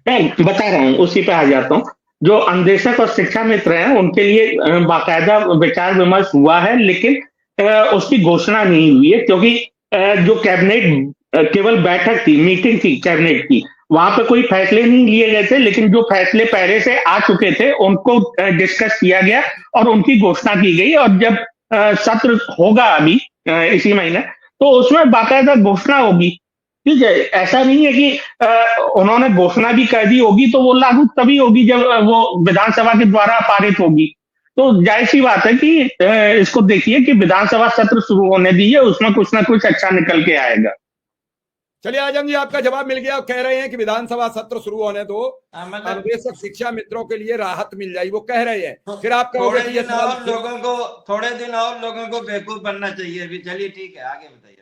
मैं बता रहा हूँ, उसी पे आ जाता हूँ। जो अन्वेषक और शिक्षा मित्र हैं, उनके लिए बाकायदा विचार विमर्श हुआ है, लेकिन उसकी घोषणा नहीं हुई है, क्योंकि जो कैबिनेट केवल बैठक थी, मीटिंग थी कैबिनेट की, वहां पे कोई फैसले नहीं लिए गए थे, लेकिन जो फैसले पहले से आ चुके थे उनको डिस्कस किया गया और उनकी घोषणा की गई। और जब सत्र होगा अभी इसी महीने, तो उसमें बाकायदा घोषणा होगी। ठीक है, ऐसा नहीं है कि उन्होंने घोषणा भी कर दी होगी, तो वो लागू तभी होगी जब वो विधानसभा के द्वारा पारित होगी। तो जाहिर सी बात है कि इसको देखिए कि विधानसभा सत्र शुरू होने दीजिए, उसमें कुछ ना कुछ अच्छा निकल के आएगा। चलिए आजम जी, आपका जवाब मिल गया। कह रहे हैं कि विधानसभा सत्र शुरू होने दो, मतलब अन्वेषक शिक्षा मित्रों के लिए राहत मिल जाएगी, वो कह रहे हैं। फिर आप कहोगे थोड़े कि ये दिन सवाल और लोगों को थोड़े दिन और लोगों को बेवकूफ बनना चाहिए अभी। चलिए ठीक है, आगे बताइए।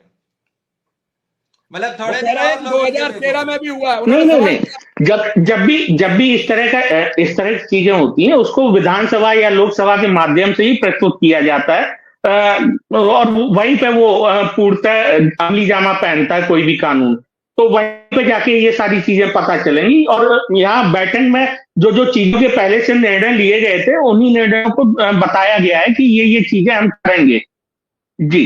मतलब वो थोड़े कह दिन रहे हैं और कि लोगों के 2013 में भी हुआ है। नहीं उन्होंने नहीं सवाल किया। नहीं, जब भी इस तरह की चीजें होती हैं, उसको विधानसभा या लोकसभा के माध्यम से ही प्रस्तुत किया जाता है। और वहीं पे वो पूर्णतः अमली जामा पहनता है कोई भी कानून। तो वहीं पे जाके ये सारी चीजें पता चलेंगी। और यहाँ बैठक में जो जो चीजों के पहले से निर्णय लिए गए थे, उन्हीं निर्णयों को बताया गया है कि ये चीजें हम करेंगे। जी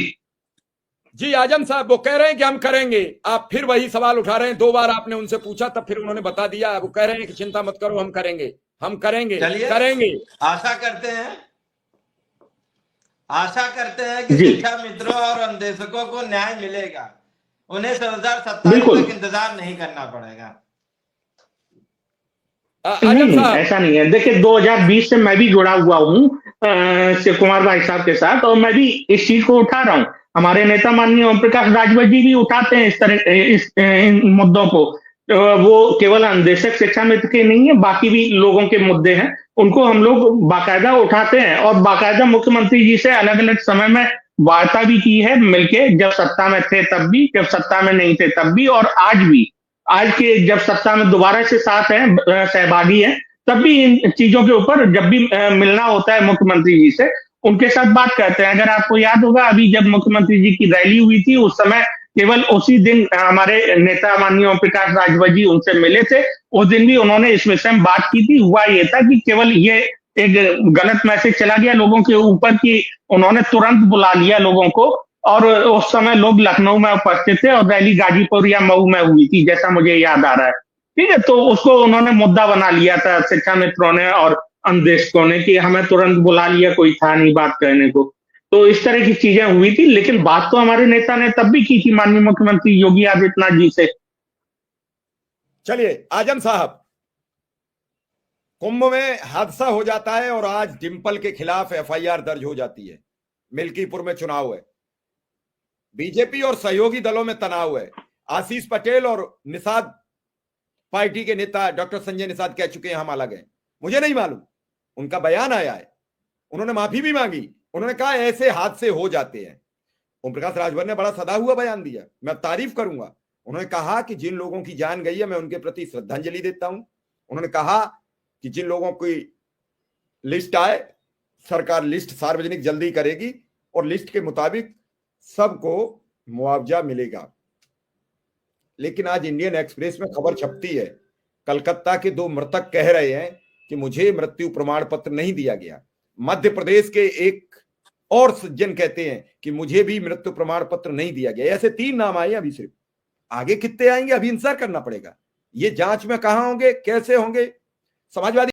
जी आजम साहब, वो कह रहे हैं कि हम करेंगे। आप फिर वही सवाल उठा रहे हैं। 2 बार आपने उनसे पूछा, तब फिर उन्होंने बता दिया। वो कह रहे हैं कि चिंता मत करो, हम करेंगे, हम करेंगे, चलिए, करेंगे। आशा करते हैं आशा करते हैं कि जी शिक्षा मित्रों और अन्वेषकों को न्याय मिलेगा। उन्हें 2027 बिल्कुल। तक इंतजार नहीं करना पड़ेगा। आजम नहीं, साहब। ऐसा नहीं है। देखिए, 2020 से मैं भी जुड़ा हुआ हूँ शिव कुमार भाई साहब के साथ, और मैं भी इस चीज को उठा रहा हूँ। हमारे नेता माननीय ओम प्रकाश राजभर जी भी उठाते हैं इन मुद्दों को। वो केवल अन्वेषक शिक्षा मित्र के नहीं है, बाकी भी लोगों के मुद्दे हैं, उनको हम लोग बाकायदा उठाते हैं। और बाकायदा मुख्यमंत्री जी से अलग अलग समय में वार्ता भी की है मिलके, जब सत्ता में थे तब भी, जब सत्ता में नहीं थे तब भी, और आज भी। आज के जब सत्ता में दोबारा से साथ हैं, सहभागी हैं, तब भी इन चीजों के ऊपर जब भी मिलना होता है मुख्यमंत्री जी से, उनके साथ बात करते हैं। अगर आपको याद होगा, अभी जब मुख्यमंत्री जी की रैली हुई थी, उस समय केवल उसी दिन हमारे नेता माननीय ओम प्रकाश राजभर जी उनसे मिले थे। उस दिन भी उन्होंने इस विषय में बात की थी। हुआ ये था कि केवल ये एक गलत मैसेज चला गया लोगों के ऊपर कि उन्होंने तुरंत बुला लिया लोगों को, और उस समय लोग लखनऊ में उपस्थित थे और रैली गाजीपुर या मऊ में हुई थी, जैसा मुझे याद आ रहा है। ठीक है, तो उसको उन्होंने मुद्दा बना लिया था शिक्षा मित्रों ने और अन्वेषकों ने कि हमें तुरंत बुला लिया, कोई था नहीं बात करने को। तो इस तरह की चीजें हुई थी, लेकिन बात तो हमारे नेता ने तब भी की थी माननीय मुख्यमंत्री योगी आदित्यनाथ जी से। चलिए आजम साहब, कुंभ में हादसा हो जाता है और आज डिंपल के खिलाफ एफआईआर दर्ज हो जाती है। मिल्कीपुर में चुनाव है, बीजेपी और सहयोगी दलों में तनाव है। आशीष पटेल और निषाद पार्टी के नेता डॉक्टर संजय निषाद कह चुके हैं हम अलग हैं। मुझे नहीं मालूम, उनका बयान आया है, उन्होंने माफी भी मांगी। उन्होंने कहा ऐसे हादसे हो जाते हैं। ओम प्रकाश राजभर ने बड़ा सदा हुआ बयान दिया, मैं तारीफ करूंगा। उन्होंने कहा कि जिन लोगों की जान गई है मैं उनके प्रति श्रद्धांजलि देता हूं। उन्होंने कहा कि जिन लोगों की लिस्ट आए, सरकार लिस्ट सार्वजनिक जल्दी करेगी और लिस्ट के मुताबिक सबको मुआवजा मिलेगा। लेकिन आज इंडियन एक्सप्रेस में खबर छपती है, कलकत्ता के 2 मृतक कह रहे हैं कि मुझे मृत्यु प्रमाण पत्र नहीं दिया गया। मध्य प्रदेश के एक और सज्जन कहते हैं कि मुझे भी मृत्यु प्रमाण पत्र नहीं दिया गया। ऐसे 3 नाम आए अभी। सिर्फ आगे कितने आएंगे अभी इंतजार करना पड़ेगा। ये जांच में कहां होंगे, कैसे होंगे। समाजवादी